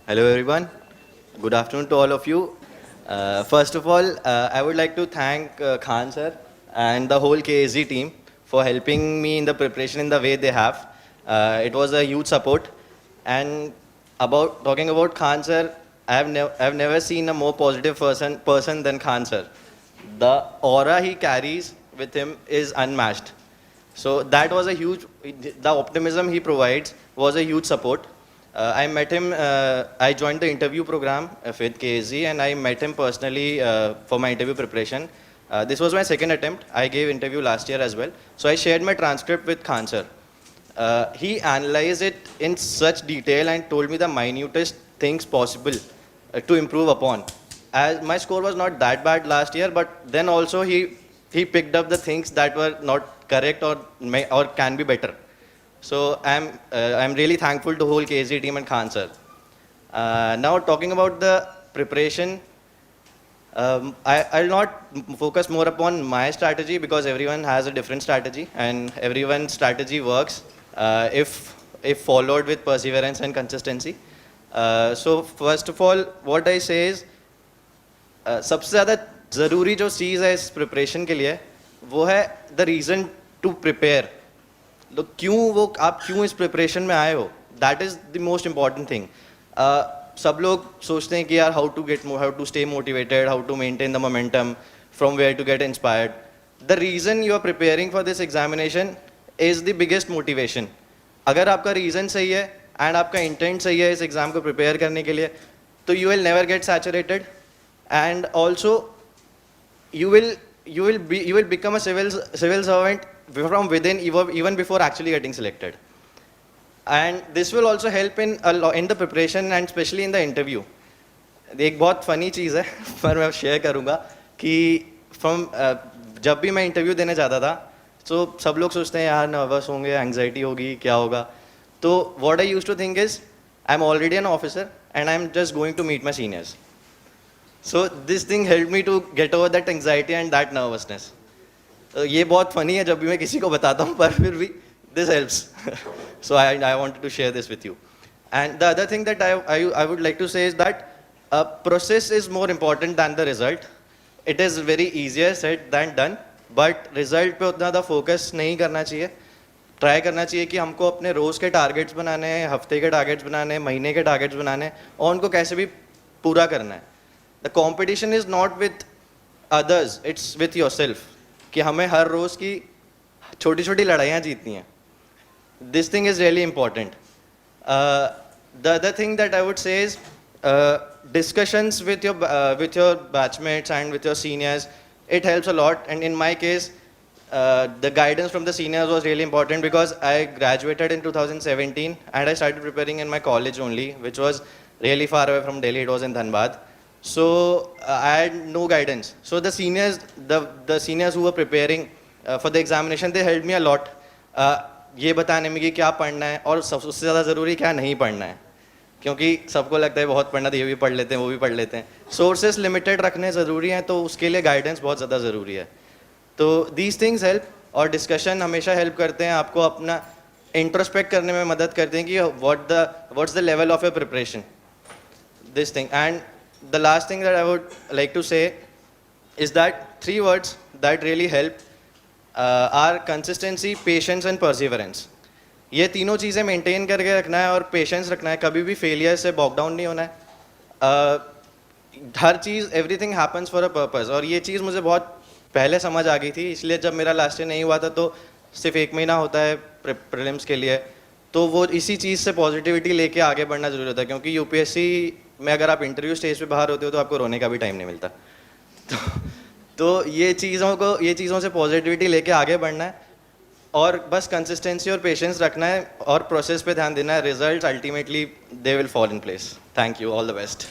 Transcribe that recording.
Hello everyone. Good afternoon to all of you. First of all, I would like to thank Khan sir and the whole KSG team for helping me in the preparation in the way they have. It was a huge support. And about talking about Khan sir, I've never seen a more positive person than Khan sir. The aura he carries with him is unmatched. So that was a huge, the optimism he provides was a huge support. I met him, I joined the interview program with KSG and I met him personally for my interview preparation. This was my second attempt. I gave interview last year as well. So I shared my transcript with Khan sir. He analyzed it in such detail and told me the minutest things possible to improve upon. As my score was not that bad last year, but then also he picked up the things that were not correct or can be better. So I'm really thankful to whole KSG team and Khan sir. Now talking about the preparation, I'll not focus more upon my strategy because everyone has a different strategy and everyone's strategy works if followed with perseverance and consistency. So first of all, what I say is सबसे ज़्यादा ज़रूरी जो चीज़ है इस preparation के लिए वो है द रीज़न टू प्रिपेयर. तो आप क्यों इस प्रिपरेशन में आए हो, that is the most important thing. सब लोग सोचते हैं कि यार how to stay motivated, how to maintain the momentum, from where to get inspired. The reason you are preparing for this examination is the biggest motivation. अगर आपका reason सही है एंड आपका इंटेंट सही है इस एग्ज़ाम को प्रिपेयर करने के लिए, तो you will never get saturated and also you will become a civil servant from within even before actually getting selected. And this will also help in the preparation and especially in the interview. एक बहुत funny चीज़ है पर मैं share करूँगा कि जब भी मैं इंटरव्यू देने जाता था तो सब लोग सोचते हैं यार नर्वस होंगे, एंग्जाइटी होगी, क्या होगा. तो what I used to think is I'm already an officer and I'm just going to meet my seniors. So this thing helped me to get over that anxiety and that nervousness. ये बहुत funny है जब भी मैं किसी को बताता हूँ, पर फिर भी this helps. So I wanted to share this with you. And the other thing that I would like to say is that process is more important than the result. It is very easier said than done, but result पे उतना ज़्यादा focus नहीं करना चाहिए. Try करना चाहिए कि हमको अपने रोज़ के टारगेट्स बनाने हैं, हफ्ते के टारगेट्स बनाने हैं, महीने के टारगेट्स बनाने हैं और उनको कैसे भी पूरा करना है. The competition is not with others, it's with yourself. कि हमें हर रोज़ की छोटी छोटी लड़ाइयाँ जीतनी हैं. This thing is really important. The other thing that I would say is discussions with your batchmates and with your seniors. It helps a lot. And in my case, the guidance from the seniors was really important because I graduated in 2017 and I started preparing in my college only, which was really far away from Delhi. It was in Dhanbad. So I had no guidance. So the seniors who were preparing for the examination, they helped me a lot. ये बताने में कि क्या पढ़ना है और सबसे ज़्यादा ज़रूरी क्या नहीं पढ़ना है, क्योंकि सबको लगता है बहुत पढ़ना, तो ये भी पढ़ लेते हैं, वो भी पढ़ लेते हैं. सोर्सेस लिमिटेड रखने ज़रूरी हैं, तो उसके लिए गाइडेंस बहुत ज़्यादा ज़रूरी है. तो दीज थिंग्स हेल्प, और डिस्कशन हमेशा हेल्प करते हैं, आपको अपना इंट्रोस्पेक्ट करने में मदद करते हैं कि what's the level of your preparation, this thing. And the last thing that I would like to say is that 3 words that really help are consistency, patience and perseverance. ये तीनों चीज़ें मेंटेन करके रखना है और पेशेंस रखना है, कभी भी फेलियर से बॉक डाउन नहीं होना है. हर चीज़, everything happens for a purpose, और ये चीज़ मुझे बहुत पहले समझ आ गई थी. इसलिए जब मेरा लास्ट ईयर नहीं हुआ था तो सिर्फ 1 महीना होता है प्रीलिम्स के लिए, तो वो इसी चीज़ से पॉजिटिविटी लेके आगे बढ़ना जरूरी होता है. क्योंकि यूपीएससी में अगर आप इंटरव्यू स्टेज पे बाहर होते हो तो आपको रोने का भी टाइम नहीं मिलता. तो ये चीज़ों से पॉजिटिविटी लेके आगे बढ़ना है और बस कंसिस्टेंसी और पेशेंस रखना है और प्रोसेस पे ध्यान देना है. Results ultimately they will fall in place. Thank you, all the best.